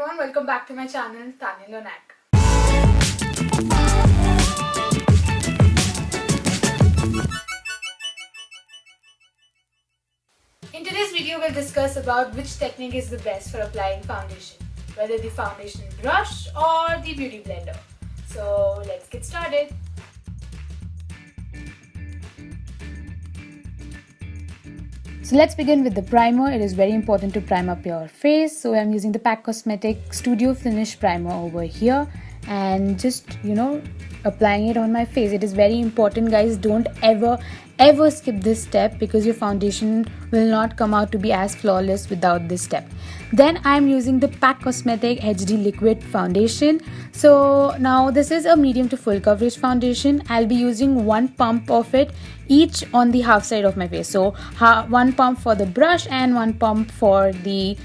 everyone, welcome back to my channel Taniya Launack. In today's video we'll discuss about which technique is the best for applying foundation, whether the foundation brush or the beauty blender. So let's get started. So let's begin with the primer. It is very important to prime up your face. So I'm using the PAC Cosmetic Studio Finish Primer over here and just, applying it on my face. It is very important, guys. Don't ever skip this step because your foundation will not come out to be as flawless without this step. Then I'm using the PAC Cosmetic HD Liquid Foundation. So now this is a medium to full coverage foundation. I'll be using one pump of it each on the half side of my face. So one pump for the brush and one pump for the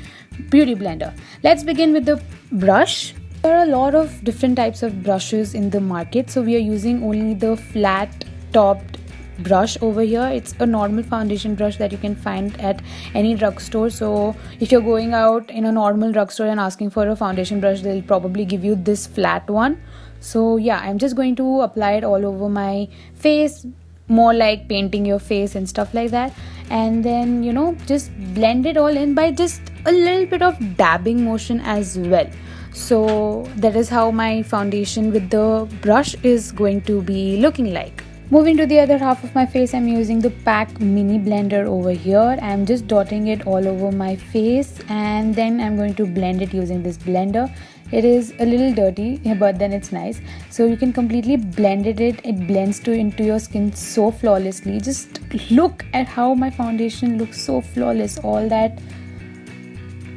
beauty blender. Let's begin with the brush. There are a lot of different types of brushes in the market, so we are using only the flat topped brush over here. It's a normal foundation brush that you can find at any drugstore. So if you're going out in a normal drugstore and asking for a foundation brush, they'll probably give you this flat one. So yeah, I'm just going to apply it all over my face, more like painting your face and stuff like that, and then just blend it all in by just a little bit of dabbing motion as well. So that is how my foundation with the brush is going to be looking like. Moving to the other half of my face, I'm using the PAC mini blender over here. I'm just dotting it all over my face and then I'm going to blend it using this blender. It is a little dirty, but then it's nice. So you can completely blend it. It blends into your skin so flawlessly. Just look at how my foundation looks so flawless. All that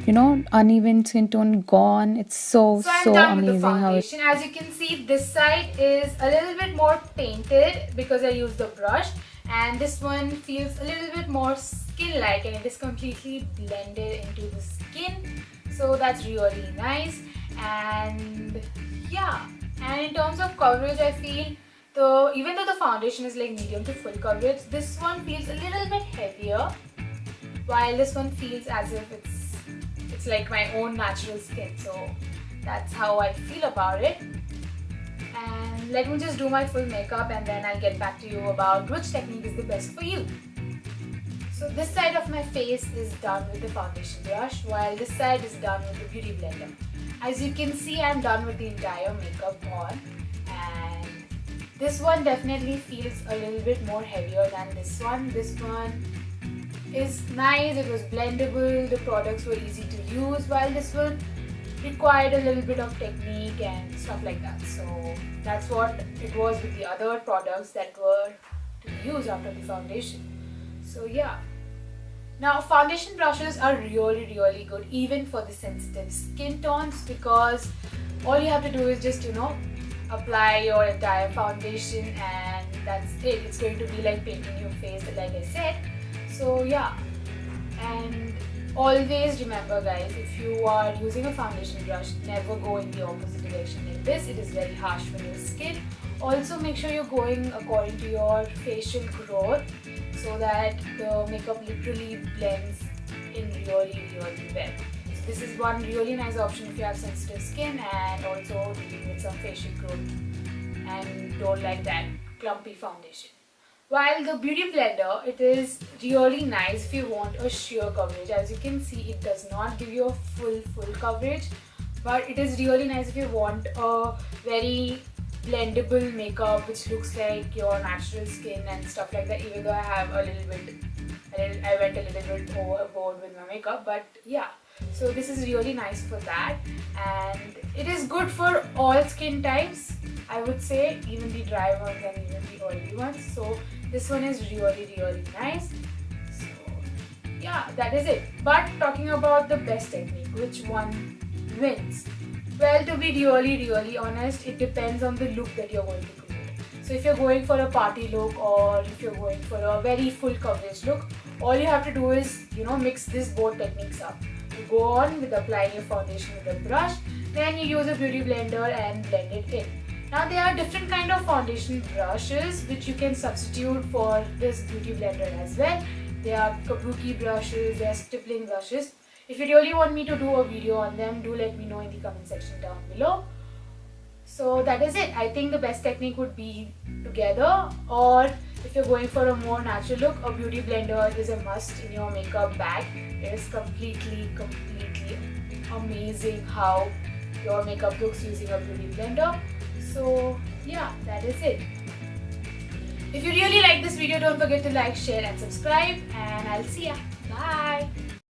uneven skin tone gone. It's so done amazing with the foundation. As you can see, this side is a little bit more painted because I used the brush, and this one feels a little bit more skin-like and it is completely blended into the skin. So that's really nice. And yeah, and in terms of coverage, I feel even though the foundation is like medium to full coverage, this one feels a little bit heavier, while this one feels as if it's like my own natural skin. So that's how I feel about it. And let me just do my full makeup and then I'll get back to you about which technique is the best for you. So this side of my face is done with the foundation brush, while this side is done with the beauty blender. As you can see, I'm done with the entire makeup on, and this one definitely feels a little bit more heavier than this one. This one is nice, it was blendable, the products were easy to use, while this one required a little bit of technique and stuff like that. So that's what it was with the other products that were to be used after the foundation. So yeah. Now foundation brushes are really good even for the sensitive skin tones, because all you have to do is just apply your entire foundation and that's it. It's going to be like painting your face, like I said. So yeah, and always remember, guys, if you are using a foundation brush, never go in the opposite direction like this. It is very harsh for your skin. Also make sure you're going according to your facial growth so that the makeup literally blends in really well. So this is one really nice option if you have sensitive skin and also dealing with some facial growth and don't like that clumpy foundation. While the beauty blender, it is really nice if you want a sheer coverage. As you can see, it does not give you a full coverage, but it is really nice if you want a very blendable makeup which looks like your natural skin and stuff like that. Even though I have I went a little bit overboard with my makeup, but yeah. So this is really nice for that, and it is good for all skin types, I would say, even the dry ones and even the oily ones. So this one is really nice. So yeah, that is it. But talking about the best technique, which one wins? Well, to be really honest, it depends on the look that you're going to create. So if you're going for a party look or if you're going for a very full coverage look, all you have to do is mix these both techniques up. You go on with applying your foundation with a brush, then you use a beauty blender and blend it in. Now there are different kind of foundation brushes which you can substitute for this beauty blender as well. There are kabuki brushes, there are stippling brushes. If you really want me to do a video on them, do let me know in the comment section down below. So that is it. I think the best technique would be together, or if you're going for a more natural look, a beauty blender is a must in your makeup bag. It is completely amazing how your makeup looks using a beauty blender. So yeah, that is it. If you really like this video, don't forget to like, share and subscribe, and I'll see ya. Bye.